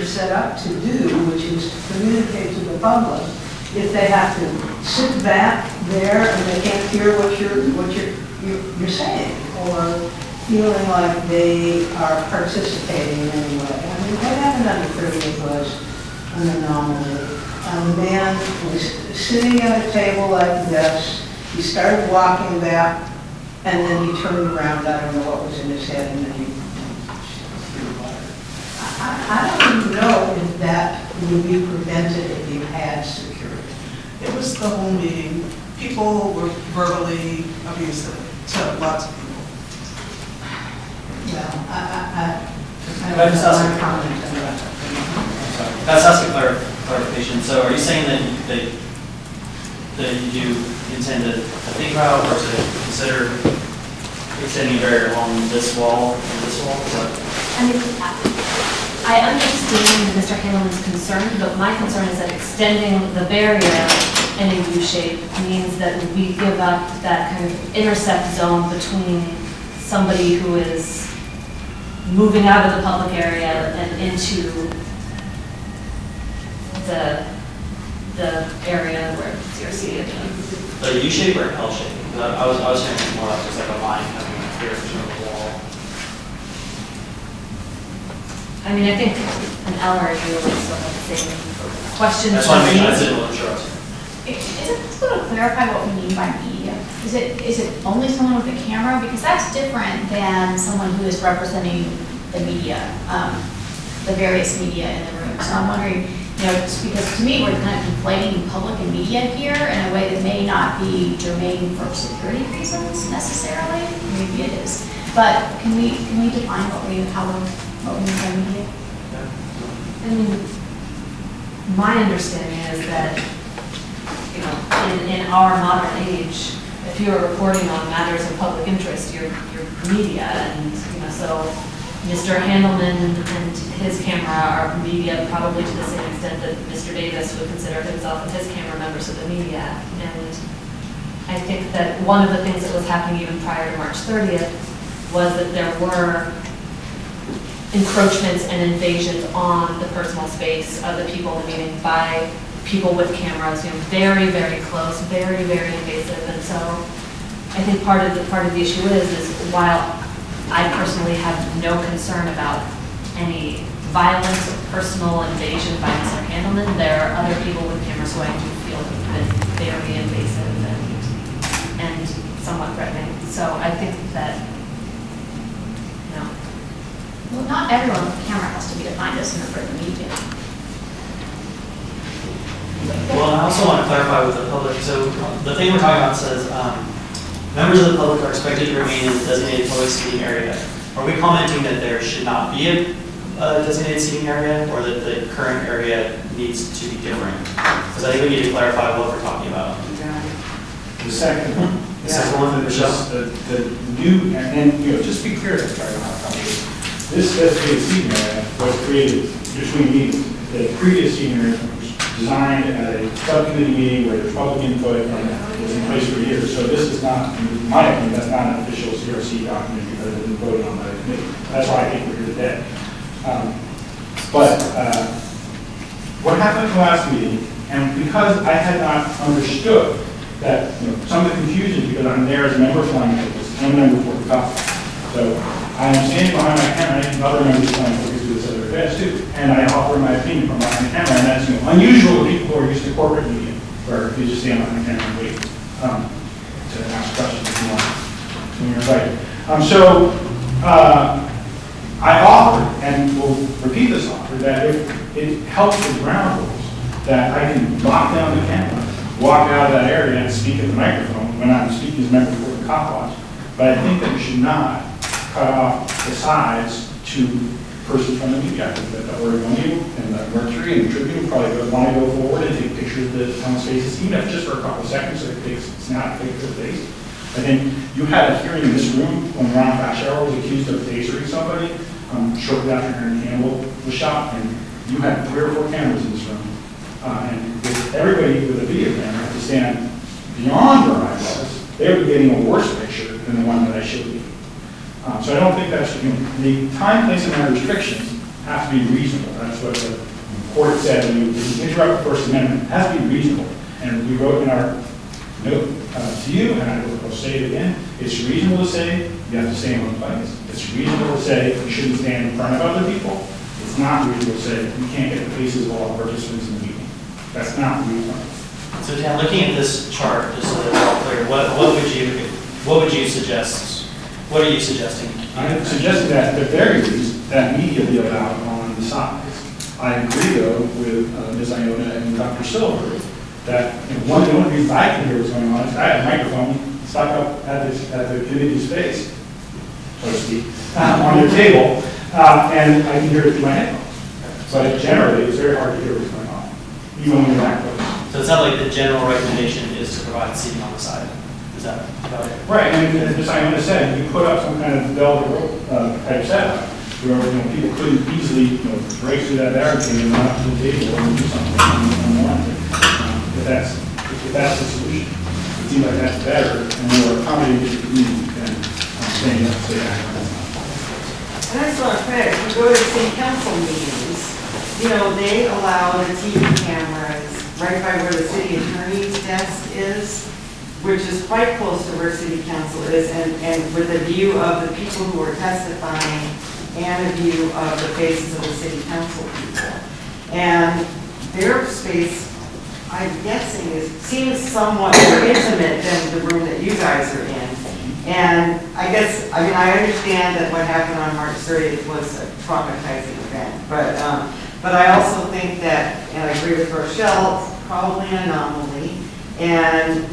set up to do, which is to communicate to the public, if they have to sit back there and they can't hear what you're saying, or feeling like they are participating in any way. I mean, what happened on the 30th was an anomaly. A man was sitting at a table like this. He started walking back, and then he turned around. I don't know what was in his head, and then he threw water. I don't even know if that would be prevented if you had security. It was the whole meeting. People were verbally abusive to lots of people. Well, I I just ask want to comment on that. That's asking clarification. So are you saying that you intend to think about or to consider extending a barrier along this wall and this wall? I mean, I understand Mr. Handelman's concern, but my concern is that extending the barrier in a U shape means that we give up that kind of intercept zone between somebody who is moving out of the public area and into the area where CRC is. A U shape or an L shape? I was thinking more like just like a line coming here from the wall. I mean, I think an L or a U would still have the same questions. That's why I didn't interrupt. Is it possible to clarify what we mean by media? Is it only someone with a camera? Because that's different than someone who is representing the media, the various media in the room. So I'm wondering, just because to me we're kind of conflating public and media here in a way that may not be germane for security reasons necessarily. Maybe it is. But can we define what we mean by media? I mean, my understanding is that, in our modern age, if you are reporting on matters of public interest, you're media, and so Mr. Handelman and his camera are media, probably to the same extent that Mr. Davis would consider himself and his camera members of the media. And I think that one of the things that was happening even prior to March 30th was that there were encroachments and invasions on the personal space of the people in the meeting by people with cameras, very, very close, very, very invasive. And so I think part of the issue is while I personally have no concern about any violence or personal invasion by Mr. Handelman, there are other people with cameras who I do feel have been very invasive and somewhat threatening. So I think that, Well, not everyone with a camera has to be defined as a member of the media. Well, I also want to clarify with the public. So the thing we're talking about says members of the public are expected to remain in the designated public seating area. Are we commenting that there should not be a designated seating area, or that the current area needs to be different? Because I think we need to clarify what we're talking about. The second one. The second one, Michelle. The new, and just be clear, this designated seating area was created between meetings. The previous seating area was designed at a subcommittee meeting where there's public input and was in place for years. So this is not, in my opinion, that's not an official CRC document because it was voted on by the committee. That's why I think we're here today. But what happened at the last meeting, and because I had not understood that some of the confusion, because I'm there as a member flying focus, I'm a member for the top. So I am standing behind my camera, and other members flying focus do this other events too. And I offer my opinion from behind the camera, and that's unusual to people who are used to corporate media, where you just stand behind the camera and wait to ask questions if you want when you're invited. I offered, and will repeat this offer, that if it helps with ground rules, that I can lock down the camera, walk out of that area and speak at the microphone when I'm speaking as a member for the cop watch. But I think that we should not cut off the sides to persons from the media. I think that the Oregonian and the Mercury and the Tribune probably want to go forward and take pictures of the town spaces, even if just for a couple of seconds, so it's not a picture of the face. I think you had a hearing in this room when Ron Fashero was accused of tasering somebody shortly after Aaron Campbell was shot, and you had 3 or 4 cameras in this room. And with everybody with a video camera had to stand beyond where I was, they were getting a worse picture than the one that I showed you. So I don't think that's, the time, place, and manner restrictions have to be reasonable. That's what the court said, when you interrupt the First Amendment, it has to be reasonable. And we wrote in our note to you, and I will say it again, it's reasonable to say you have to stay in one place. It's reasonable to say you shouldn't stand in front of other people. It's not reasonable to say you can't get the faces of all participants in the meeting. That's not reasonable. So Dan, looking at this chart, just so that it's all clear, what would you suggest? What are you suggesting? I'm suggesting that at the very least, that media be allowed on the sides. I agree though with Ms. Iona and Dr. Silver that one of the only reasons I can hear what's going on is I have a microphone stuck up at the committee's face, so to speak, on their table, and I can hear it through my headphones. But generally, it's very hard to hear what's going on, even when you're that close. So it sounds like the general recommendation is to provide seating on the side. Is that about it? Right, and as Ms. Iona said, you put up some kind of velvet rope type setup, where people couldn't easily break through that barricade and run up to the table and do something unwanted. If that's the solution, it seems like that's better and more accommodating to the community than saying that, say that. And I just want to credit, if you go to city council meetings, they allow the TV cameras right by where the city attorney's desk is, which is quite close to where city council is, and with a view of the people who are testifying and a view of the faces of the city council people. And their space, I'm guessing, seems somewhat more intimate than the room that you guys are in. And I understand that what happened on March 30th was a traumatizing event, but I also think that, and I agree with Rochelle, it's probably an anomaly. And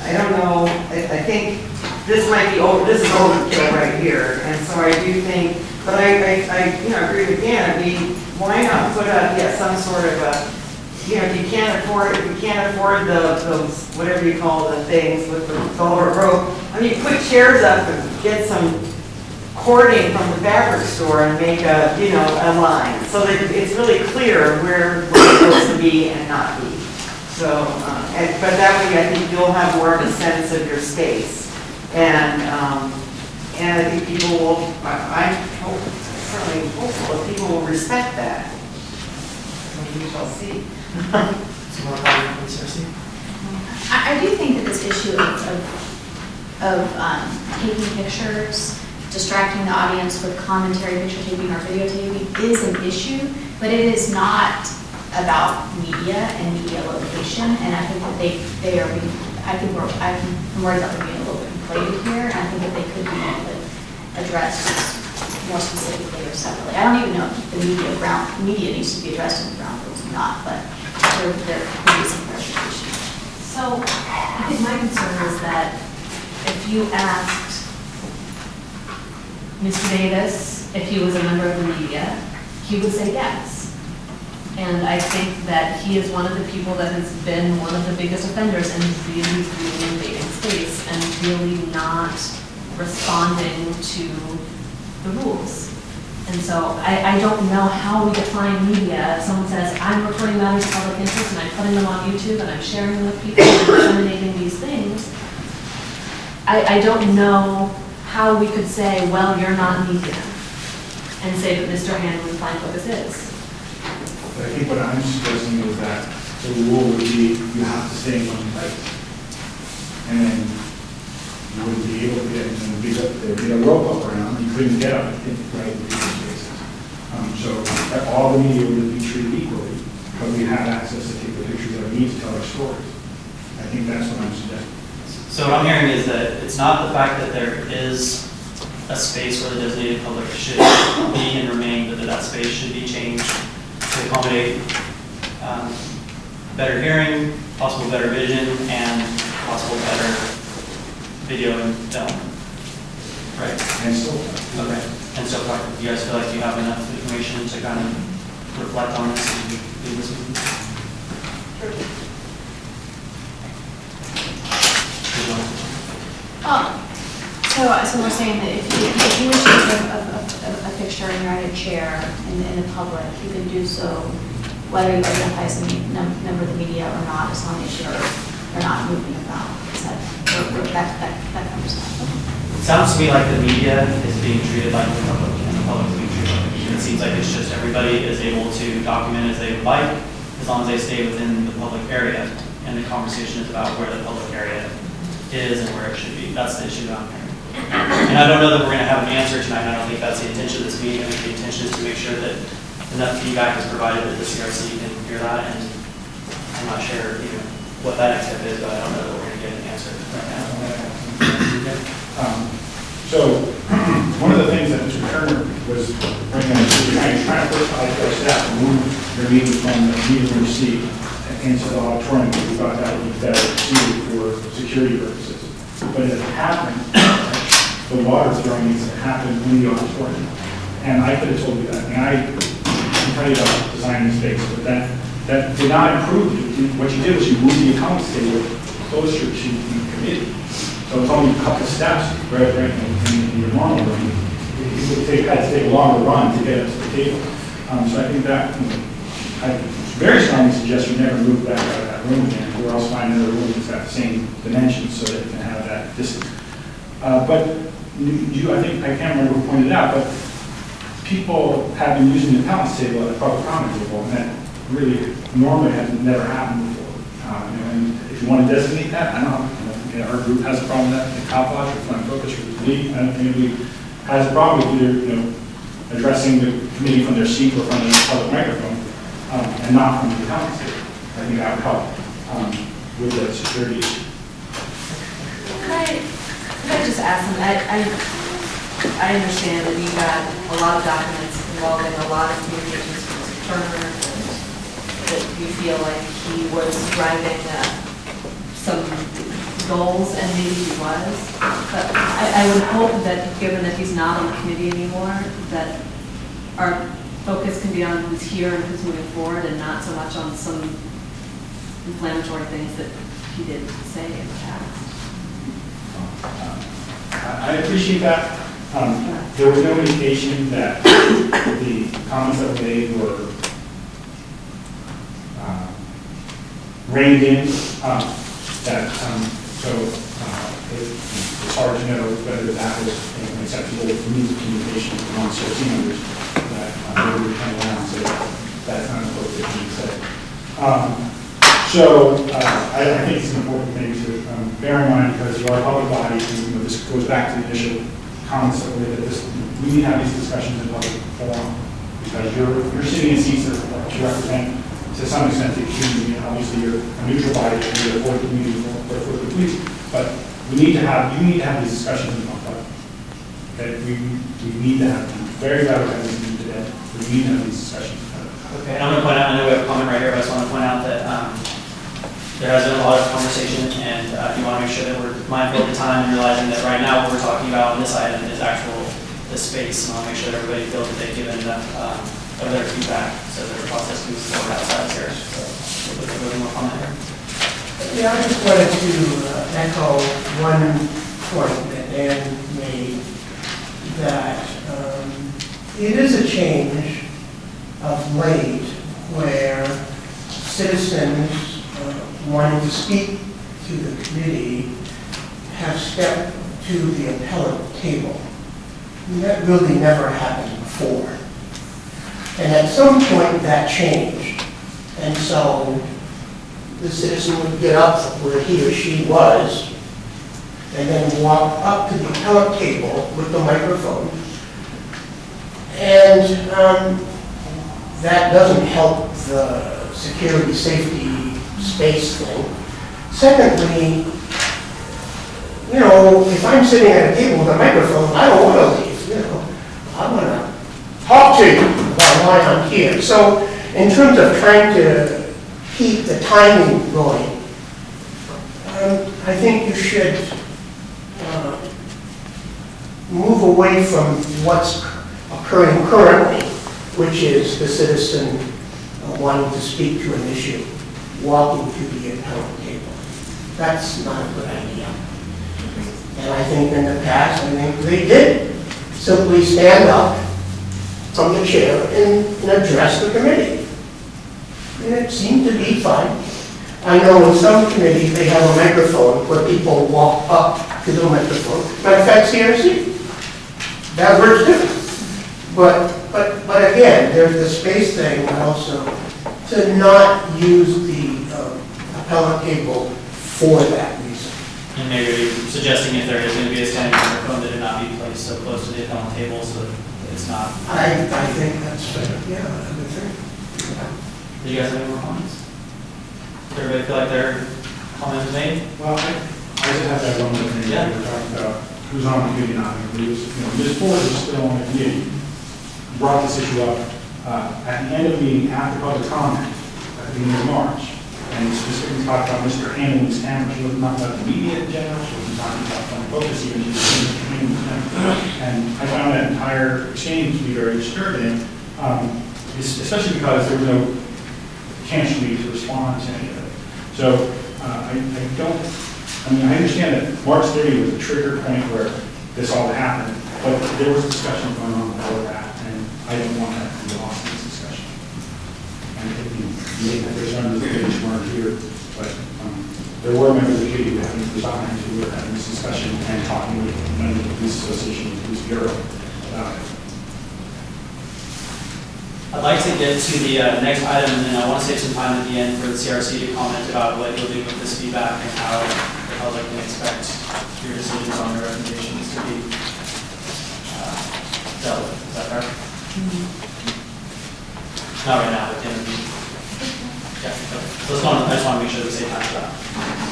I don't know, I think this might be, this is overkill right here. And so I do think, but I agree with Dan. I mean, why not put up, some sort of a, if you can't afford those, whatever you call the things with the velvet rope, put chairs up and get some cording from the fabric store and make a line so that it's really clear where it's supposed to be and not be. So, but that way I think you'll have more of a sense of your space. And I think people will, I hope, certainly hopeful that people will respect that. We shall see. Some more comment, please, Cersei? I do think that this issue of taking pictures, distracting the audience with commentary, picture taking or videotaping is an issue, but it is not about media and media location. And I think that they are being, I'm worried about them being a little bit inflated here. And I think that they could be addressed more specifically or separately. I don't even know if the media needs to be addressed in the ground rules or not, but there could be some clarification. So I think my concern is that if you asked Mr. Davis if he was a member of the media, he would say yes. And I think that he is one of the people that has been one of the biggest offenders and really invading space and really not responding to the rules. And so I don't know how we define media. If someone says, I'm reporting matters of public interest and I'm putting them on YouTube and I'm sharing them with people and disseminating these things, I don't know how we could say, well, you're not media, and say that Mr. Hanlon's fine focus is. But I think what I'm suggesting is that the rule would be you have to stay in one place. And then you wouldn't be able to get, there'd be a rope up around, you couldn't get up in people's spaces. So all the media would be treated equally, but we have access to take the pictures that we need to tell our stories. I think that's what I'm suggesting. So what I'm hearing is that it's not the fact that there is a space where the designated public should be and remain, but that space should be changed to accommodate better hearing, possible better vision, and possible better video and film. Right? And so, Okay. And so far, do you guys feel like you have enough information to kind of reflect on this and do this meeting? So we're saying that if you wish to take a picture and you're at a chair in the public, you can do so whether you identify as a member of the media or not, as long as you're not moving about. That covers that. It sounds to me like the media is being treated like the public, and the public is being treated like the media. it seems like it's just everybody is able to document as they would like, as long as they stay within the public area. And the conversation is about where the public area is and where it should be. That's the issue that I'm hearing. And I don't know that we're going to have an answer tonight. I don't think that's the intention of this meeting. I think the intention is to make sure that enough feedback is provided that the CRC can hear that. And I'm not sure what that next step is, but I don't know that we're going to get an answer right now. So, one of the things that Mr. Turner was bringing up is you're trying to push our staff to move your meeting from the meeting room seat into the auditorium. We thought that would be better suited for security purposes. But it happened, the water throwing needs to happen in the auditorium. And I could have told you that. I mean, I can tell you about designing space, but that did not improve it. What you did was you moved the accounts table closer to the committee. So it's only a couple of steps, right in your normal room. It would take a longer run to get up to the table. So I think that, I very strongly suggest you never move back out of that room again, or else find another room that's got the same dimensions so that you can have that distance. But I think, I can't remember who pointed it out, but people have been using the accountants table at a public comment table, and that really normally has never happened before. And if you want to designate that, I don't know. Our group has a problem with that, the cop lodge, or fund focus, or the league. I don't think anybody has a problem with either, addressing the committee from their seat or from the public microphone, and not from the accountants table. I think that would help with the security issue. Could I just ask him, I understand that you got a lot of documents involving a lot of communications with Mr. Turner, and that you feel like he was driving some goals, and maybe he was. But I would hope that, given that he's not on the committee anymore, that our focus can be on who's here and who's moving forward, and not so much on some inflammatory things that he did say in the past. I appreciate that. There was no indication that the comments that were made were reined in. It's hard to know whether that was an acceptable means of communication among CRC members that they would come around and say that's not appropriate to say. I think it's an important thing to bear in mind, because you are a public body, and this goes back to the initial comments that we need to have these discussions in public forum, because you're sitting in seats that you represent to some extent the community. Obviously, you're a neutral body, you're for the community, for the police, but you need to have these discussions in public. Okay, we need to have them. Very valid as we do today. We need to have these discussions. Okay, and I'm going to point out, I know we have a comment right here, but I just want to point out that there has been a lot of conversation, and you want to make sure that we're mindful of the time and realizing that right now what we're talking about on this item is the space, and I'll make sure that everybody feels that they've given enough of their feedback so that the process moves forward outside of here. So we'll look at a little more comment here. Yeah, I just wanted to echo one point that Dan made, that it is a change of late where citizens wanting to speak to the committee have stepped to the appellate table. And that really never happened before. And at some point that changed. And so the citizen would get up where he or she was and then walk up to the appellate table with the microphone. And that doesn't help the security, safety, space thing. Secondly, if I'm sitting at a table with a microphone, I don't want to leave, I want to talk to you about why I'm here. So in terms of trying to keep the timing going, I think you should move away from what's occurring currently, which is the citizen wanting to speak to an issue, walking to the appellate table. That's not a good idea. And I think in the past, they did simply stand up from the chair and address the committee. And it seemed to be fine. I know in some committees they have a microphone where people walk up to the microphone. Matter of fact, CRC, that works too. But But again, there's the space thing also, to not use the appellate table for that reason. And maybe suggesting if there is going to be a standing microphone, that it not be placed so close to the appellant table so that it's not. I think that's fair, yeah, I would think. Do you guys have any more comments? Does everybody feel like their comments made? Well, I just have that one more thing Yeah. that we were talking about, who's on the committee, not on the committee. Ms. Ford is still on the committee. Brought this issue up at the end of the meeting after public comment at the beginning of March. And specifically talked about Mr. Hamlin's camera. She wasn't talking about the media in general. She wasn't talking about phone focus, even she was saying Mr. Hamlin's camera. And I found that entire exchange to be very disturbing, especially because there was no chance for me to respond to any of it. So I understand that March 30 was a trigger point where this all happened, but there was discussion going on before that, and I don't want that to be lost in this discussion. And there's none of the committees weren't here, but there were members of the committee that had resigned who were having this discussion and talking with members of the police association, the police bureau about it. I'd like to get to the next item, and then I want to save some time at the end for the CRC to comment about what you'll do with this feedback and how the public can expect your decisions on your recommendations to be dealt with. Is that fair? Not right now, but in the meeting. Yeah, okay. So let's go on. I just want to make sure we save time for that.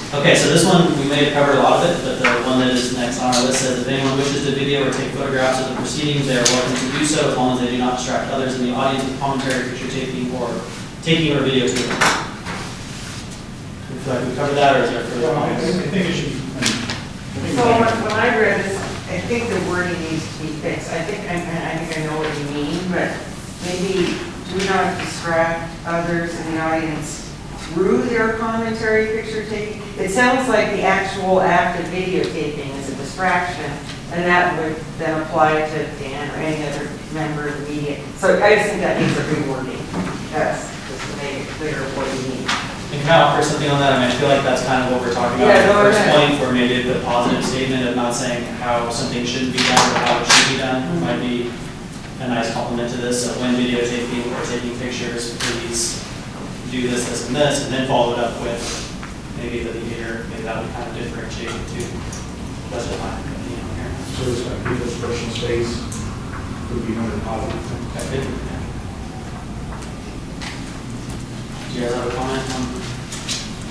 Okay, so this one, we may have covered a lot of it, but the one that is next on our list says, if anyone wishes to video or take photographs of the proceedings, they are welcome to do so, as long as they do not distract others in the audience with commentary, picture taking, or videotaping. Do you feel like we covered that, or is there further Well, I comments? think it should be. So when I read this, I think the wording needs to be fixed. I think I know what you mean, but maybe do not distract others in the audience through their commentary, picture taking. It sounds like the actual act of videotaping is a distraction, and that would then apply to Dan or any other member of the media. So I just think that needs a rewording. That's just to make it clear what you mean. And can I offer something on that? I mean, I feel like that's kind of what we're talking about Yeah, in the go first ahead. point, where maybe the positive statement of not saying how something shouldn't be done or how it should be done might be a nice compliment to this. So when videotaping or taking pictures, please do this, and this, and then follow it up with maybe the behavior. Maybe that would kind of differentiate the two. That's what I'm thinking here. So it's like people's personal space would be another positive thing. Okay, good. Yeah. Do you guys have a comment on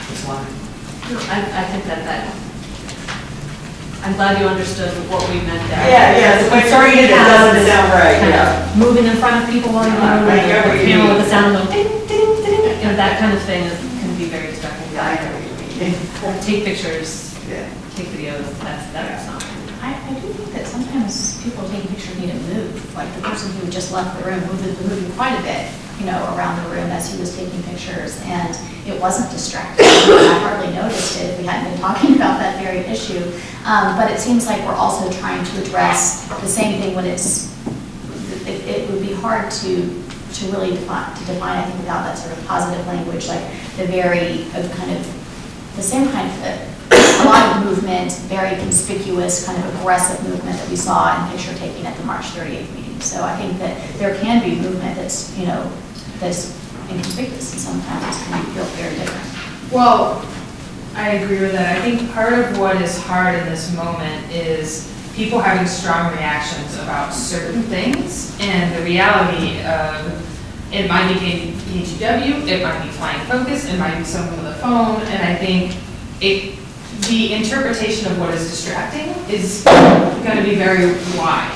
this line? No, I think that, I'm glad you understood what we meant there. Yeah, if I read it, it doesn't sound right, Kind of yeah. Moving in front of people while you're I get what the you camera mean. with the sound going ding, ding, ding, you know, that kind of thing can be very distracting. I know what you mean. Take pictures, Yeah. take videos, that's not. I do think that sometimes people taking pictures need to move, like the person who just left the room, moving quite a bit, around the room as he was taking pictures, and it wasn't distracting. I hardly noticed it if we hadn't been talking about that very issue. But it seems like we're also trying to address the same thing when it would be hard to really define, I think, without that sort of positive language, like the very the same kind of, a lot of movement, very conspicuous, kind of aggressive movement that we saw in picture taking at the March 38th meeting. So I think that there can be movement that's, that's inconspicuous, and sometimes it can feel very different. Well, I agree with that. I think part of what is hard in this moment is people having strong reactions about certain things, and the reality of it might be KTW, it might be flying focus, it might be someone with a phone, and I think the interpretation of what is distracting is going to be very wide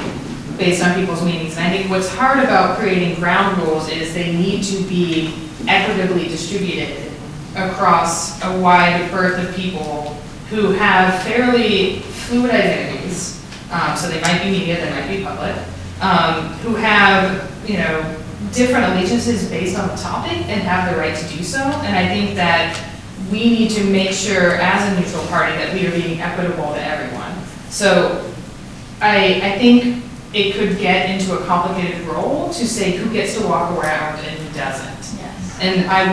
based on people's meanings. And I think what's hard about creating ground rules is they need to be equitably distributed across a wide berth of people who have fairly fluid identities. So they might be media, they might be public, who have, different allegiances based on the topic and have the right to do so. And I think that we need to make sure as a neutral party that we are being equitable to everyone. So I think it could get into a complicated role to say who gets to walk around and who doesn't. Yes. And I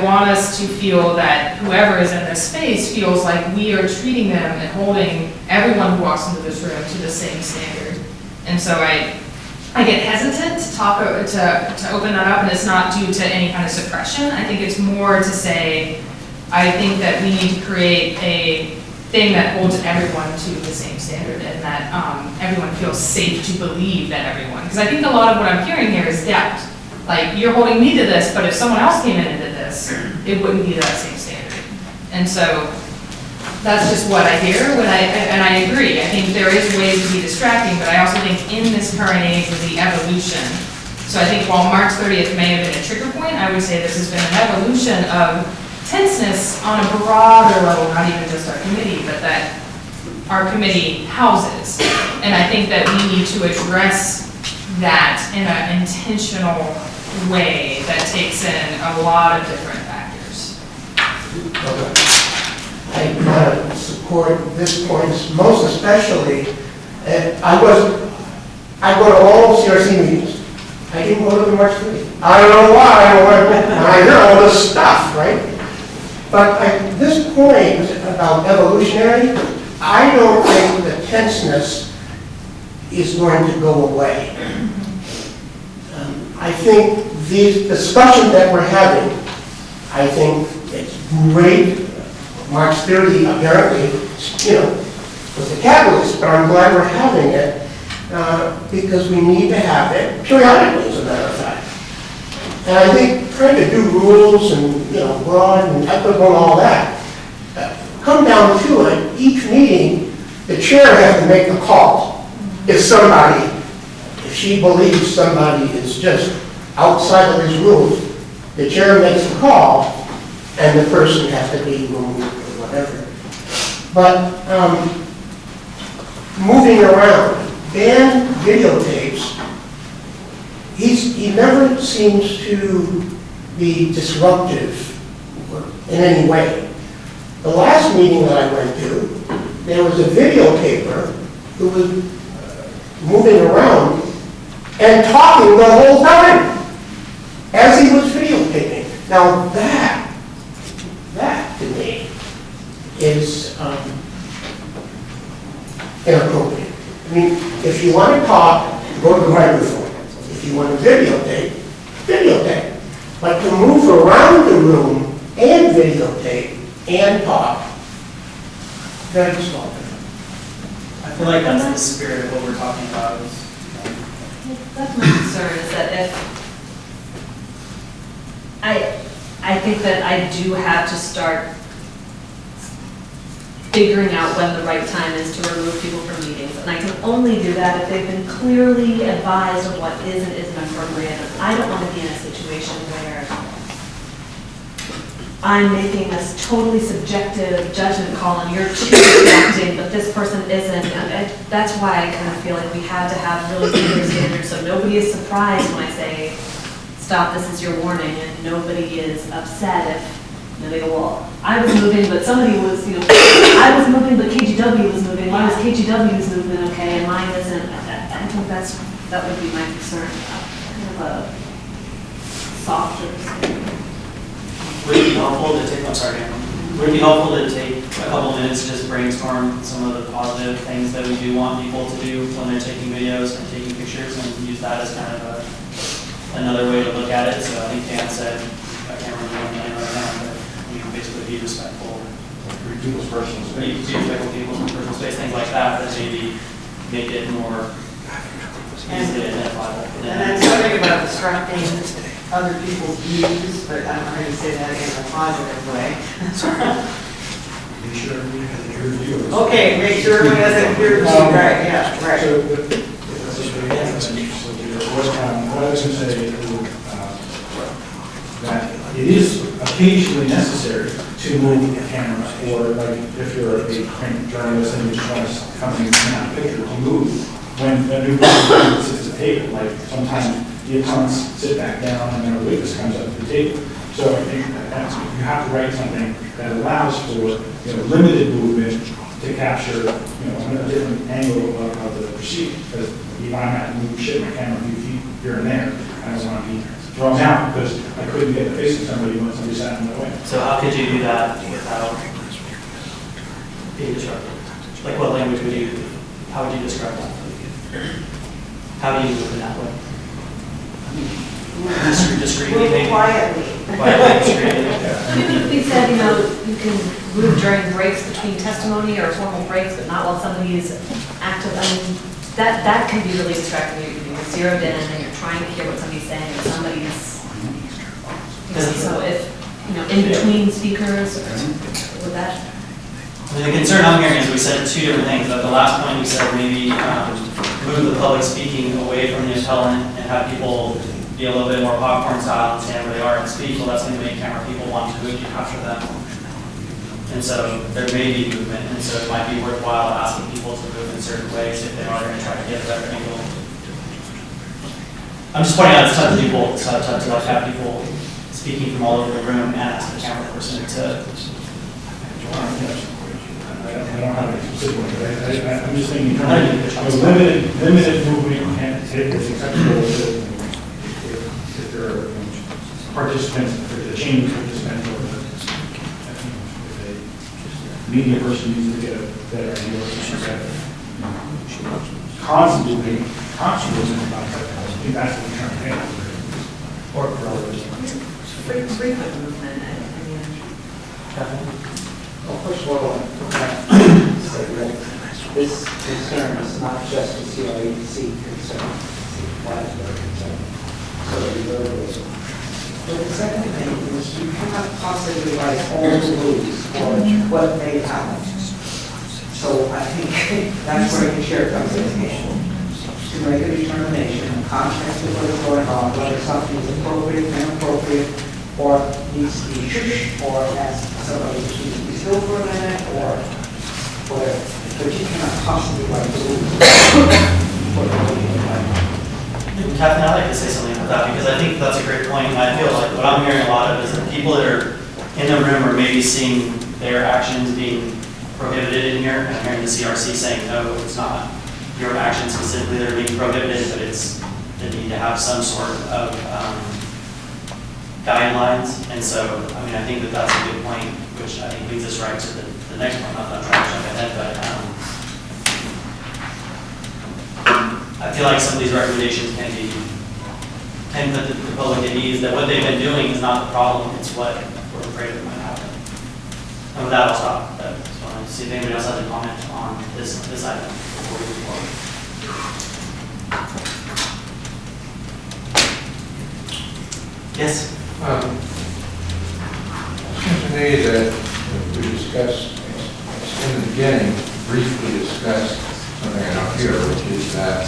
want us to feel that whoever is in this space feels like we are treating them and holding everyone who walks into this room to the same standard. And so I I get hesitant to talk, to open that up, and it's not due to any kind of suppression. I think it's more to say, I think that we need to create a thing that holds everyone to the same standard, and that everyone feels safe to believe that everyone, because I think a lot of what I'm hearing here is doubt. Like, you're holding me to this, but if someone else came in and did this, it wouldn't be that same standard. And so, that's just what I hear, and I agree. I think there is ways to be distracting, but I also think in this current age with the evolution, so I think while March 30th may have been a trigger point, I would say this has been an evolution of tenseness on a broader level, not even just our committee, but that our committee houses. And I think that we need to address that in an intentional way that takes in a lot of different factors. I support this point, most especially, I go to all CRC meetings. I didn't go to the March 30th. I don't know why, I hear all this stuff, right? But at this point about evolutionary, I don't think the tenseness is going to go away. I think the discussion that we're having, I think it's great. March 30 apparently, was a catalyst, but I'm glad we're having it because we need to have it periodically, as a matter of fact. And I think trying to do rules and, broad and equitable and all that, come down to it, each meeting, the chair has to make a call. If she believes somebody is just outside of his rules, the chair makes a call, and the person has to be removed or whatever. But moving around, banned videotapes, he never seems to be disruptive in any way. The last meeting that I went to, there was a videotaper who was moving around and talking the whole time as he was videotaping. Now that to me is inappropriate. I mean, if you want to talk, go to the microphone. If you want to videotape, videotape. But to move around the room and videotape and talk, very small. I feel like that's the spirit of what we're talking about. That's my concern, is that if, I think that I do have to start figuring out when the right time is to remove people from meetings. And I can only do that if they've been clearly advised of what is and isn't appropriate. And I don't want to be in a situation where I'm making this totally subjective judgment call and you're reacting, but this person isn't. And that's why I kind of feel like we have to have really clear standards so nobody is surprised when I say, stop, this is your warning, and nobody is upset if they go, well, I was moving, but somebody was, I was moving, but KGW was moving. Why was KGW's movement okay and mine isn't? I think that would be my concern. Kind of a softer standard. Would it be helpful to take, I'm sorry, would it be helpful to take a couple minutes to just brainstorm some of the positive things that we do want people to do when they're taking videos and taking pictures and use that as kind of another way to look at it? So I think Dan said, I can't remember the name right now, but you can basically be respectful. People's personal Be space. respectful of people's personal space, things like that, that maybe make it more easily identifiable. And then something about disrupting other people's views, but I'm not going to say that in a positive way. Make sure everybody has an ear to you. Okay, make sure everyone has a clear view, right, yeah, right. So, what I was going to say is that it is occasionally necessary to move a camera, or like if you're a print journalist and you just want to come and snap a picture, to move when a new person sits at the table. Like sometimes the opponents sit back down and then a witness comes up to the table. So I think that you have to write something that allows for limited movement to capture a different angle of the proceeding. Because if I had to move shit my camera a few feet here and there, I don't want to be thrown out because I couldn't get the face of somebody when somebody sat in the way. So how could you do that without being disruptive? Like what language would you, how would you describe that? How do you move in that way? Discreetly, Move maybe? quietly. Quietly, discreetly. Even if we said, you can move during breaks between testimony or formal breaks, but not while somebody is active, that can be really distracting. You're zeroed in and you're trying to hear what somebody's saying, and somebody's, so if, in between speakers, would that? The concern I'm hearing is we said two different things. At the last point, we said maybe move the public speaking away from the appellant and have people be a little bit more popcorn style and stand where they are and speak. Well, that's going to make camera people want to move to capture them. And so there may be movement, and so it might be worthwhile asking people to move in certain ways if they are going to try to get a better angle. I'm just pointing out it's tough to do both. It's tough to like have people speaking from all over the room and ask the camera person to. I don't have a specific one, but I'm just thinking, limited movement and is acceptable if there are participants, if the chain of participants, or if a media person needs to get a better idea of something better. Constantly movement about that. I think that's what we're trying to get. Or Frequent movement, Well, first of all, this concern is not just a CREC concern, it's a widespread concern. So the verbalism. But the second thing is you cannot possibly write all the rules for what may happen. So I think that's where the chair comes in. To make a determination in context of what is going on, whether something is appropriate, inappropriate, or needs to be shush, or ask somebody to be still for a minute, or whatever. But you cannot possibly write the rules for the meeting. Catherine, I'd like to say something about that because I think that's a great point. And I feel like what I'm hearing a lot of is that people that are in the room are maybe seeing their actions being prohibited in here. And I'm hearing the CRC saying, no, it's not your actions specifically that are being prohibited, but it's the need to have some sort of guidelines. And so, I mean, I think that that's a good point, which I think leads us right to the next point. Not that I'm trying to jump ahead, but I feel like some of these recommendations can put the public at ease that what they've been doing is not the problem, it's what we're afraid of might happen. And with that, I'll stop. I just want to see if anybody else has a comment on this item before we move forward. Yes? It seems to me that we discussed in the beginning, briefly discussed something I don't hear, which is that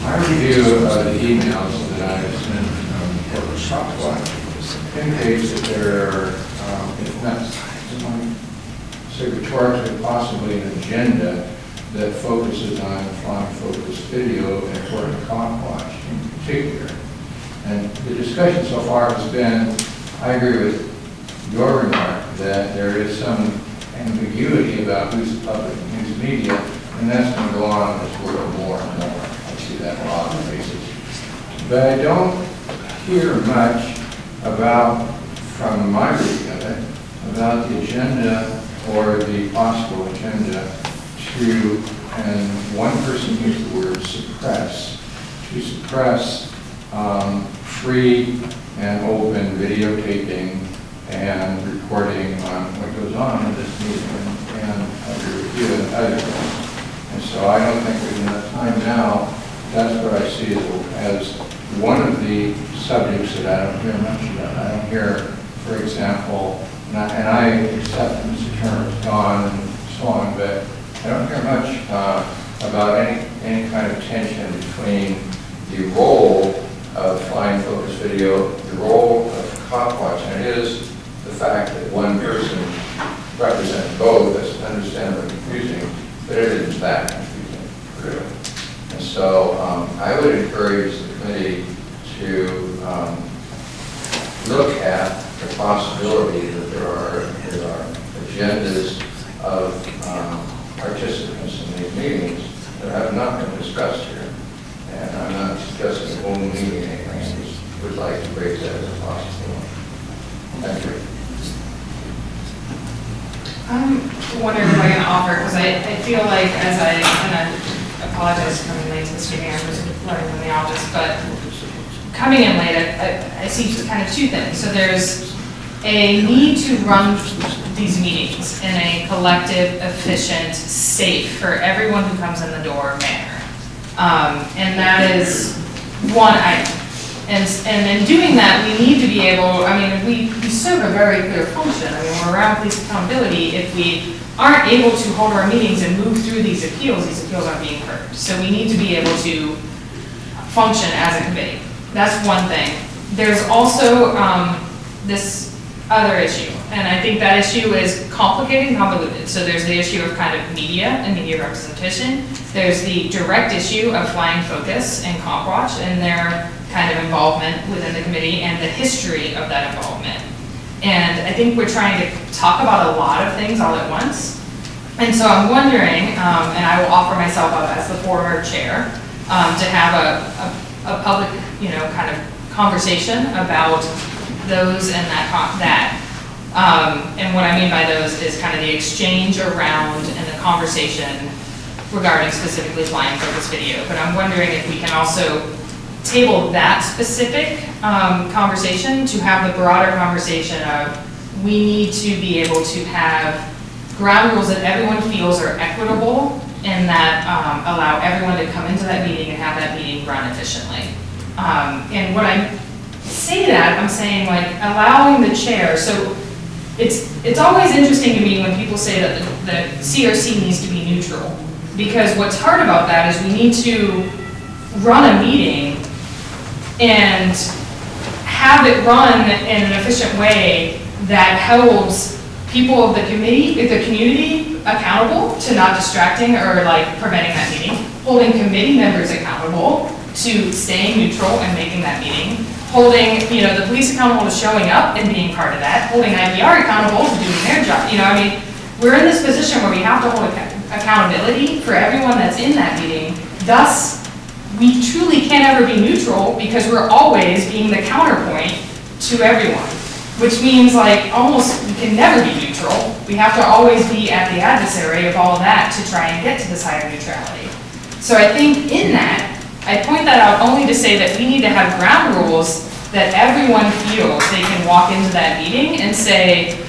my review of the emails that I sent from Portland Tribune indicates that there are, if not, say rhetorically, possibly an agenda that focuses on flying focused video and Portland Watch in particular. And the discussion so far has been, I agree with your remark, that there is some ambiguity about who's public and who's media, and that's going to go on in this world more and more. I see that a lot of places. But I don't hear much about, from my reading of it, about the agenda or the possible agenda to, and one person used the word suppress, to suppress free and open videotaping and recording on what goes on in this meeting and under review and other things. And so I don't think there's enough time now. That's what I see as one of the subjects that I don't hear much about. I don't hear, for example, and I accept Mr. Turner's gone and so on, but I don't hear much about any kind of tension between the role of flying focus video, the role of cop watch, and it is the fact that one person represents both. That's understandably confusing, but it isn't that confusing, really. And so I would encourage the committee to look at the possibility that there are agendas of participants in these meetings that have not been discussed here. And I'm not suggesting only meeting anything. I just would like to raise that as a possibility. Thank you. I'm wondering if I can offer, because I feel like as I kind of apologize for coming late to this meeting, I was learning in the office, but coming in late, I see kind of two things. So there's a need to run these meetings in a collective, efficient, safe, for everyone who comes in the door manner. And that is one item. And in doing that, we need to be able, I mean, we serve a very clear function. I mean, we're around police accountability. If we aren't able to hold our meetings and move through these appeals aren't being heard. So we need to be able to function as a committee. That's one thing. There's also this other issue, and I think that issue is complicated and convoluted. So there's the issue of kind of media and media representation. There's the direct issue of Flying Focus and CompWatch and their kind of involvement within the committee and the history of that involvement. And I think we're trying to talk about a lot of things all at once. And so I'm wondering, and I will offer myself up as the former chair, to have a public, kind of conversation about those and that. And what I mean by those is kind of the exchange around and the conversation regarding specifically Flying Focus video. But I'm wondering if we can also table that specific conversation to have the broader conversation of we need to be able to have ground rules that everyone feels are equitable and that allow everyone to come into that meeting and have that meeting run efficiently. And when I say that, I'm saying like allowing the chair, so it's always interesting to me when people say that the CRC needs to be neutral, because what's hard about that is we need to run a meeting and have it run in an efficient way that holds people of the community accountable to not distracting or like preventing that meeting, holding committee members accountable to staying neutral and making that meeting, holding the police accountable to showing up and being part of that, holding IPR accountable to doing their job. We're in this position where we have to hold accountability for everyone that's in that meeting. Thus, we truly can't ever be neutral because we're always being the counterpoint to everyone, which means like almost we can never be neutral. We have to always be at the adversary of all of that to try and get to this higher neutrality. So I think in that, I point that out only to say that we need to have ground rules that everyone feels they can walk into that meeting and say,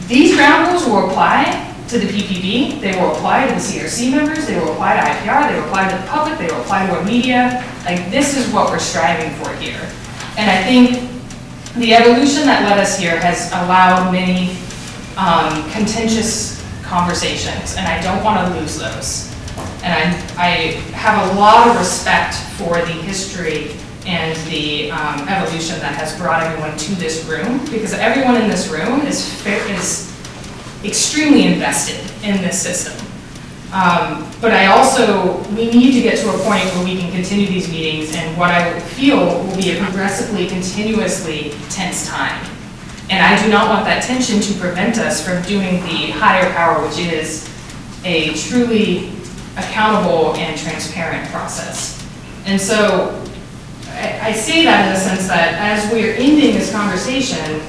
these ground rules will apply to the PPB, they will apply to the CRC members, they will apply to IPR, they will apply to the public, they will apply to our media. Like, this is what we're striving for here. And I think the evolution that led us here has allowed many contentious conversations, and I don't want to lose those. And I have a lot of respect for the history and the evolution that has brought everyone to this room, because everyone in this room is extremely invested in this system. But we need to get to a point where we can continue these meetings in what I feel will be a progressively, continuously tense time. And I do not want that tension to prevent us from doing the higher power, which is a truly accountable and transparent process. And so I say that in the sense that as we're ending this conversation,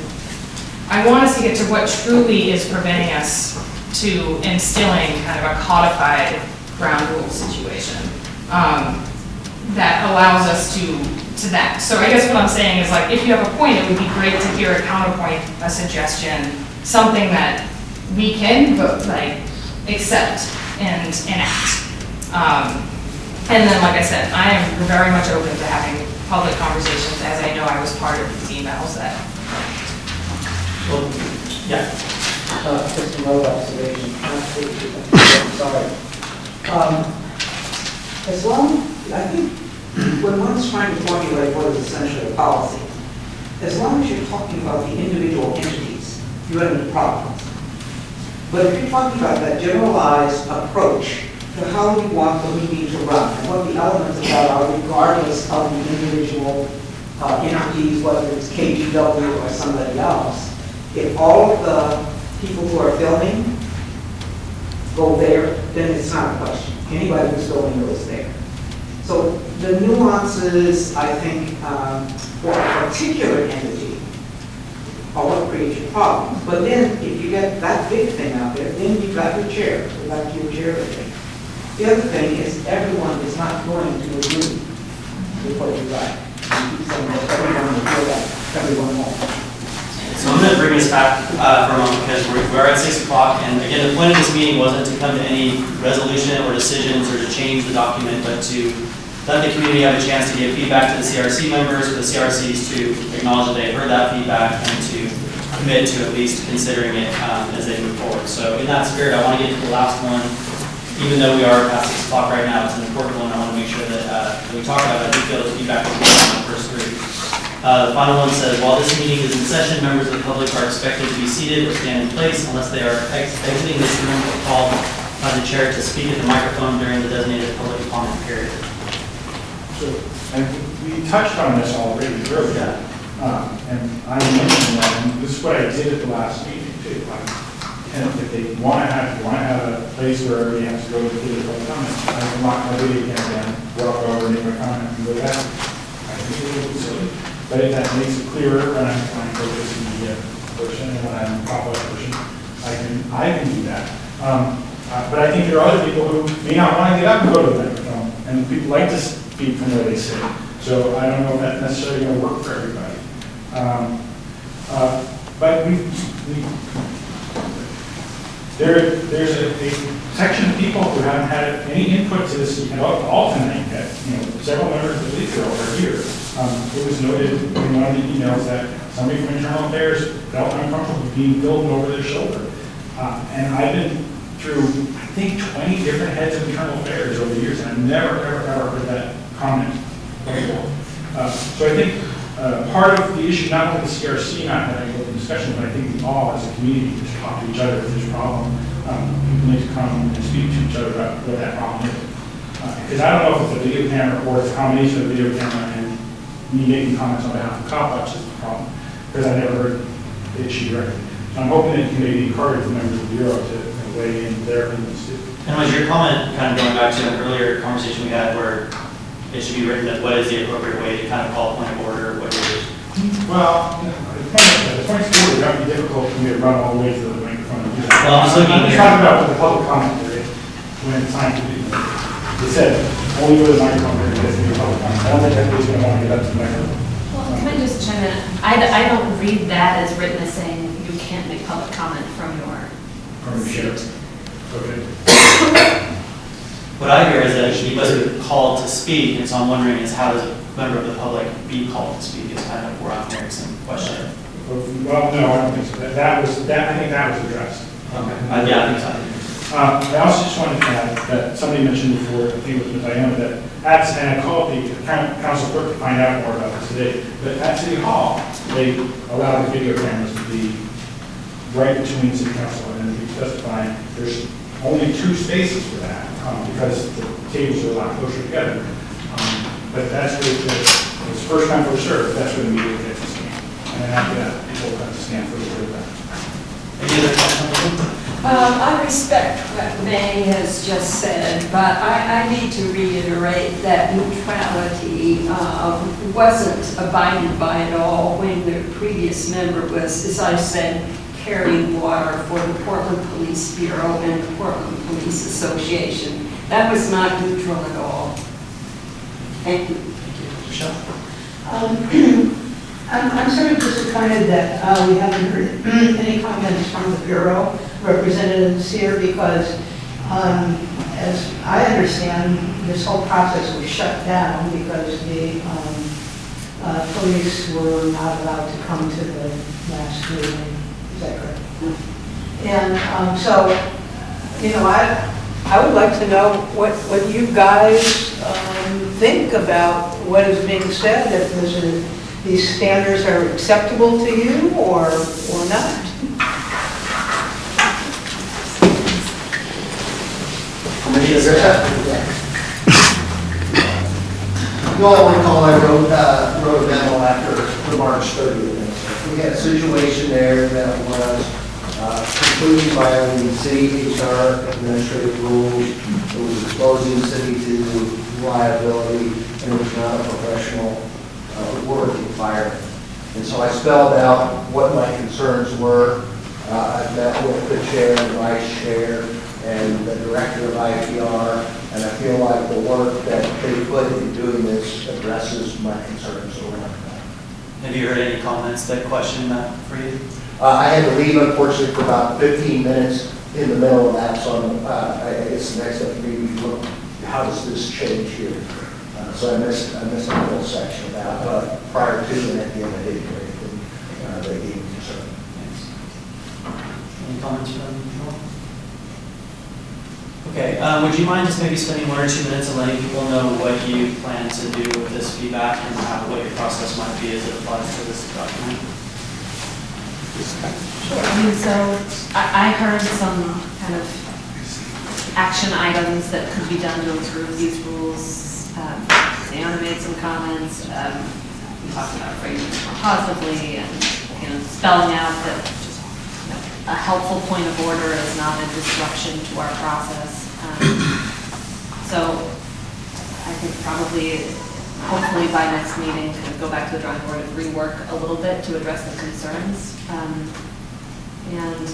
I want us to get to what truly is preventing us to instilling kind of a codified ground rule situation that allows us to that. So I guess what I'm saying is, like, if you have a point, it would be great to hear a counterpoint, a suggestion, something that we can accept and enact. And then, like I said, I am very much open to having public conversations, as I know I was part of these emails that. Well, yeah. Just a note observation. Sorry. As long, I think, when one's trying to formulate what is essentially a policy, as long as you're talking about the individual entities, you have no problems. But if you're talking about that generalized approach to how we want the meeting to run and what the elements of that are, regardless of the individual entities, whether it's KGW or somebody else, if all of the people who are filming go there, then it's not a question. Anybody who's filming goes there. So the nuances, I think, for a particular entity are what creates your problems. But then if you get that big thing out there, then you've got your chair. Go back to your chair again. The other thing is everyone is not going to agree with what you write. You keep saying that everyone will feel that, everyone won't. So I'm going to bring us back for a moment because we're at 6 o'clock, and again, the point of this meeting wasn't to come to any resolution or decisions or to change the document, but to let the community have a chance to give feedback to the CRC members, for the CRCs to acknowledge that they heard that feedback and to commit to at least considering it as they move forward. So in that spirit, I want to get to the last one. Even though we are past 6 o'clock right now, it's an important one. I want to make sure that we talk about it. I do feel the feedback was good on the first 3. The final one says, while this meeting is in session, members of the public are expected to be seated or stand in place unless they are exiting this room or called by the chair to speak at the microphone during the designated public comment period. So, and we touched on this already earlier, and I mentioned that, and this is what I did at the last meeting too. And if they want to have a place where everybody has to go to the public comment, I can lock my video camera down, walk over, make my comment, and go back. I think it's a little silly, but if that makes it clearer when I'm trying to focus the media person and when I'm a pop-up person, I can do that. But I think there are other people who may not want to get up and go to the microphone, and people like to speak from where they sit. So I don't know if that's necessarily going to work for everybody. But there's a section of people who haven't had any input to this at all tonight. That several members of the league are here. It was noted in one of the emails that somebody from Internal Affairs felt uncomfortable being billed over their shoulder. And I've been through, I think, 20 different heads of Internal Affairs over the years, and I've never, ever heard that comment before. So I think part of the issue, not only the CRC not having open discussion, but I think we all as a community just talk to each other if there's a problem. People need to come and speak to each other about what that problem is. Because I don't know if it's a video camera or it's a combination of video camera and me making comments on behalf of cop-ups is the problem. Because I never heard the issue directly. So I'm hoping that you can maybe encourage the members of the Bureau to weigh in their opinions too. And was your comment kind of going back to an earlier conversation we had where it should be written that what is the appropriate way to kind of call a point of order, what it is? Well, the point is it would be difficult for me to run all the way to the microphone. Well, I'm just looking I'm here. talking about the public comment period when it's time to do it. It said, only go to the microphone period, that's the public comment. I don't think anybody's going to want to get up to the microphone. Well, can I just chime in? I don't read that as written as saying you can't make public comment from your Chair. seat. Okay. What I hear is that he wasn't called to speak, and so I'm wondering is how does a member of the public be called to speak is kind of where I'm hearing some question. Well, no, I don't think so. I think that was addressed. Okay. Yeah, I think so. I also just wanted to add that somebody mentioned before, I think it was Ms. Iona, that and I called the council clerk to find out more about this today, but at City Hall, they allow the video cameras to be right between City Council and the testifying. There's only 2 spaces for that because the tables are a lot closer together. But that's where it's first come, first served. That's where the media gets to scan. And then after that, people have to scan for the word back. Any other questions? I respect what May has just said, but I need to reiterate that neutrality wasn't abided by at all when the previous member was, as I said, carrying water for the Portland Police Bureau and the Portland Police Association. That was not neutral at all. Thank you. Michelle? I'm sort of disappointed that we haven't heard any comments from the Bureau representatives here because, as I understand, this whole process was shut down because the police were not allowed to come to the last meeting. Is that correct? And so, I would like to know what you guys think about what is being said, if these standards are acceptable to you or not. You all recall I wrote a memo after the March 30th. We had a situation there that was completely violating city HR administrative rules. It was exposing the city to liability, and it was not a professional work environment. And so I spelled out what my concerns were. I met with the chair and vice chair and the director of IPR, And I feel like the work that they put in doing this addresses my concerns around that. Have you heard any comments that question that for you? I had to leave unfortunately for about 15 minutes in the middle of that, so I guess the next step for me would look, how does this change here? So I missed a whole section of that, but prior to and at the end I didn't hear anything that gave me concern. Any comments from you? Okay, would you mind just maybe spending 1 or 2 minutes and letting people know what you plan to do with this feedback and what your process might be as it applies to this document? Sure. I mean, so I heard some kind of action items that could be done to improve these rules. Anna made some comments. We talked about framing it more positively and, spelling out that just, a helpful point of order is not a disruption to our process. So I think probably, hopefully by next meeting, kind of go back to the drawing board and rework a little bit to address the concerns. And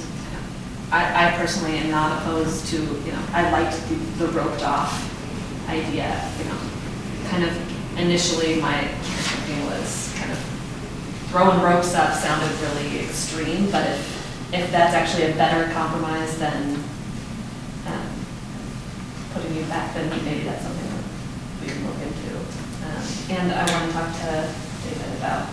I personally am not opposed to, I liked the roped off idea, kind of initially my thinking was kind of throwing ropes up sounded really extreme, but if that's actually a better compromise than putting you back, then maybe that's something that we can look into. And I want to talk to David about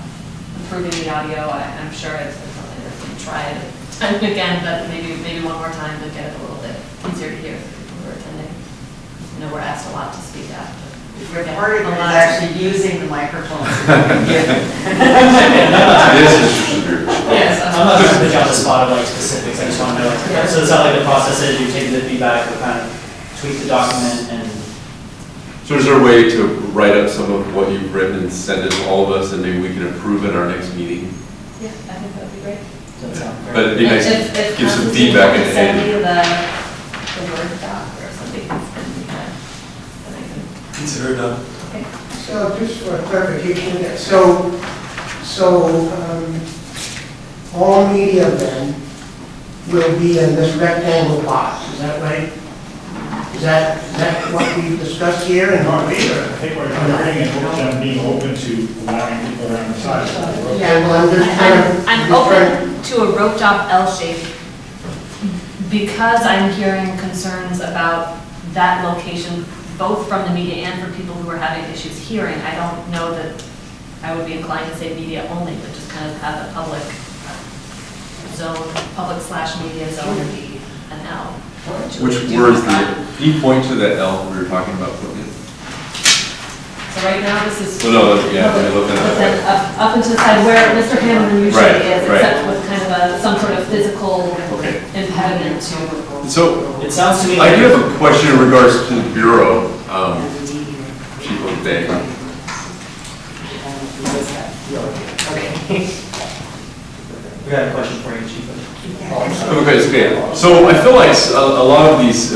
improving the audio. I'm sure it's something that's been tried time and again, but maybe one more time to get it a little bit easier to hear for people who are attending. I know we're asked a lot to speak at, but we Your forget part of a it is lot. actually using the microphone. Yes, I'm not going to put you on the spot of like specifics, I just want to know, so it's not like the process is you take the feedback, we kind of tweak the document and. So is there a way to write up some of what you've written and send it to all of us and maybe we can approve at our next meeting? Yeah, I think that would be great. Does that sound fair? But it'd be nice If to give some Constance feedback can send me and the Word doc or something, then I can. Consider it done. Okay. So just for clarification, all media then will be in this rectangle box, is that right? Is that what we discussed here in our I think we're agreeing and them being open to allowing people around the side. Yeah, well, I'm just kind of. I'm open to a roped off L shape because I'm hearing concerns about that location, both from the media and from people who are having issues hearing. I don't know that I would be inclined to say media only, but just kind of have a public zone, public/media zone be an L. which words, can you point to that L we were talking about putting in? So right now, this is. Well, no, yeah, let me look at But that. then up into the side where Mr. Hammond usually Right, is, right. except with kind of some sort of physical Okay. impediment to. So, It sounds to me I like. do have a question in regards to the Bureau, Chief of Bay. We got a question for you, Chief. Okay, so I feel like a lot of these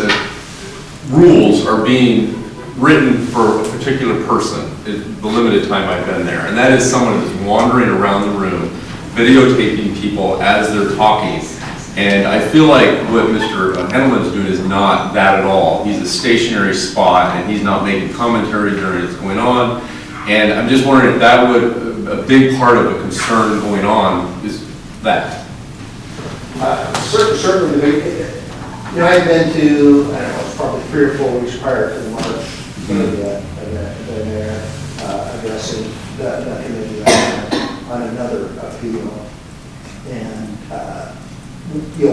rules are being written for a particular person, the limited time I've been there, and that is someone who's wandering around the room, videotaping people as they're talking. And I feel like what Mr. Hendelman's doing is not that at all. He's a stationary spot, and he's not making commentary during what's going on. And I'm just wondering if that would, a big part of a concern going on is that. Certainly, I've been to, I don't know, it's probably 3 or 4 weeks prior to the March event there, addressing the committee on another appeal. And,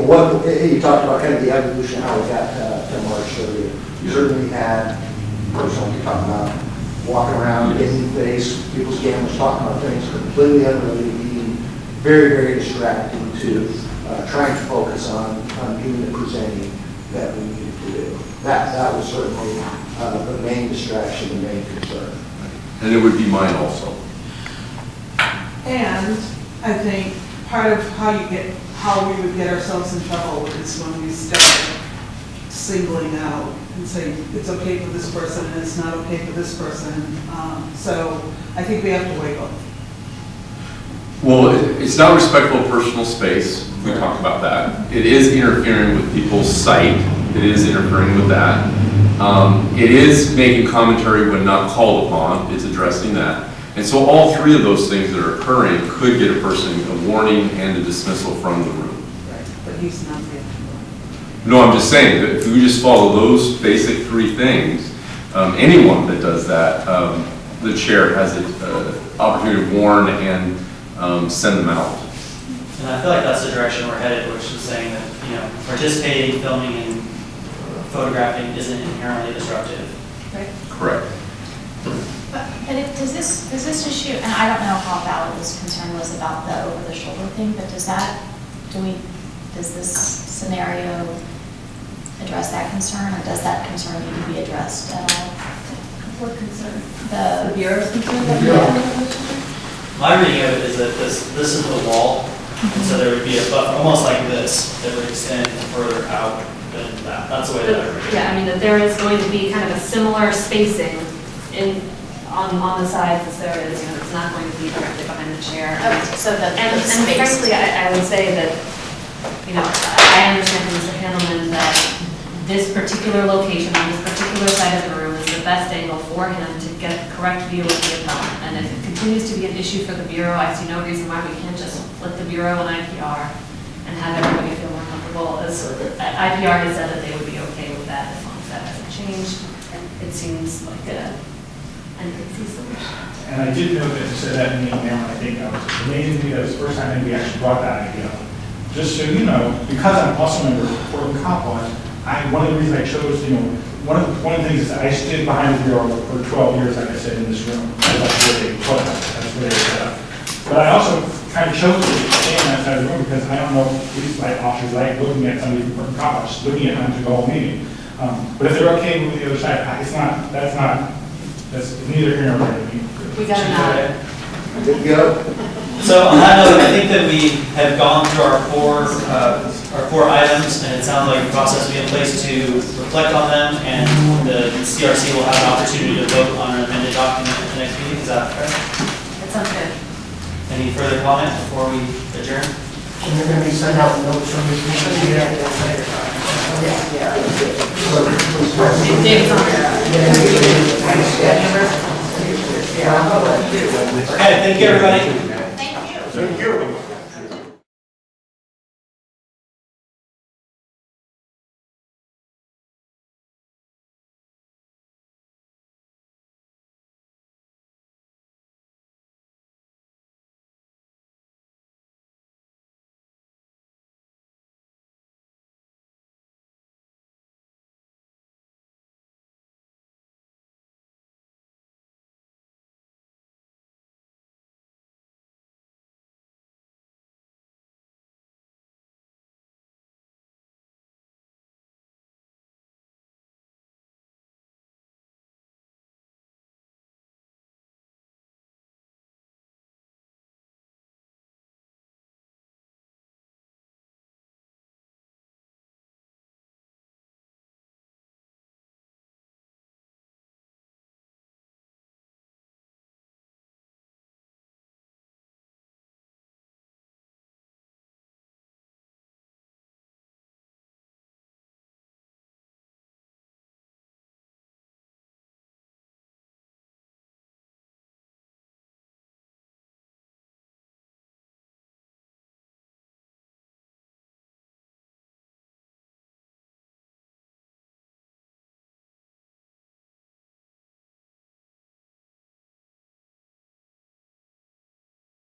what you talked about kind of the evolution, how we got to March 30th. You certainly had, personally, talking about walking around, getting face, people's cameras, talking about things completely unrelated, being very, very distracting to trying to focus on doing the presenting that we needed to do. That was certainly the main distraction, the main concern. And it would be mine also. And I think part of how we would get ourselves in trouble is when we start singling out and saying it's okay for this person and it's not okay for this person. So I think we have to weigh both. Well, it's not respectful of personal space. We talked about that. It is interfering with people's sight. It is interfering with that. It is making commentary when not called upon, it's addressing that. And so all three of those things that are occurring could get a person a warning and a dismissal from the room. But he's not there. No, I'm just saying that if we just follow those basic three things, anyone that does that, the chair has the opportunity to warn and send them out. And I feel like that's the direction we're headed, which is saying that, participating, filming, and photographing isn't inherently disruptive. Right. Correct. But does this issue, and I don't know how valid this concern was about the over-the-shoulder thing, but does this scenario address that concern, or does that concern need to be addressed at all? What concern? The Bureau's concern? My reading of it is that this is the wall, and so there would be a buffer, almost like this, that would extend further out than that. That's the way that I read it. Yeah, I mean, that there is going to be kind of a similar spacing on the sides as there is, it's not going to be directly behind the chair. Okay, so the And space. frankly, I would say that, I understand from Mr. Handelman that this particular location on this particular side of the room is the best angle for him to get the correct view of the appellant. And if it continues to be an issue for the Bureau, I see no reason why we can't just split the Bureau and IPR and have everybody feel more comfortable. As IPR has said that they would be okay with that as long as that hasn't changed. It seems like an easy solution. And I did know that you said that in the email, and I think that was amazing to me. That was the first time that we actually brought that idea up. Just so you know, because I'm also a member of Portland Cop Watch, one of the reasons I chose, one of the things is that I stood behind the bureau for 12 years, like I said, in this room. That's where they put it. That's where they set up. But I also kind of chose to stand outside the room because I don't know police officers like looking at somebody from Portland Cop Watch, looking at them to go home meeting. But if they're okay moving the other side, that's neither here nor there. We got an hour. Good to go. So on that note, I think that we have gone through our four items, and it sounds like the process will be in place to reflect on them, and the CRC will have an opportunity to vote on an amended document at the next meeting. Is that fair? That sounds good. Any further comment before we adjourn? And you're going to be sending out notes from this meeting? David's on there. Okay, thank you, everybody. Thank you. Thank you.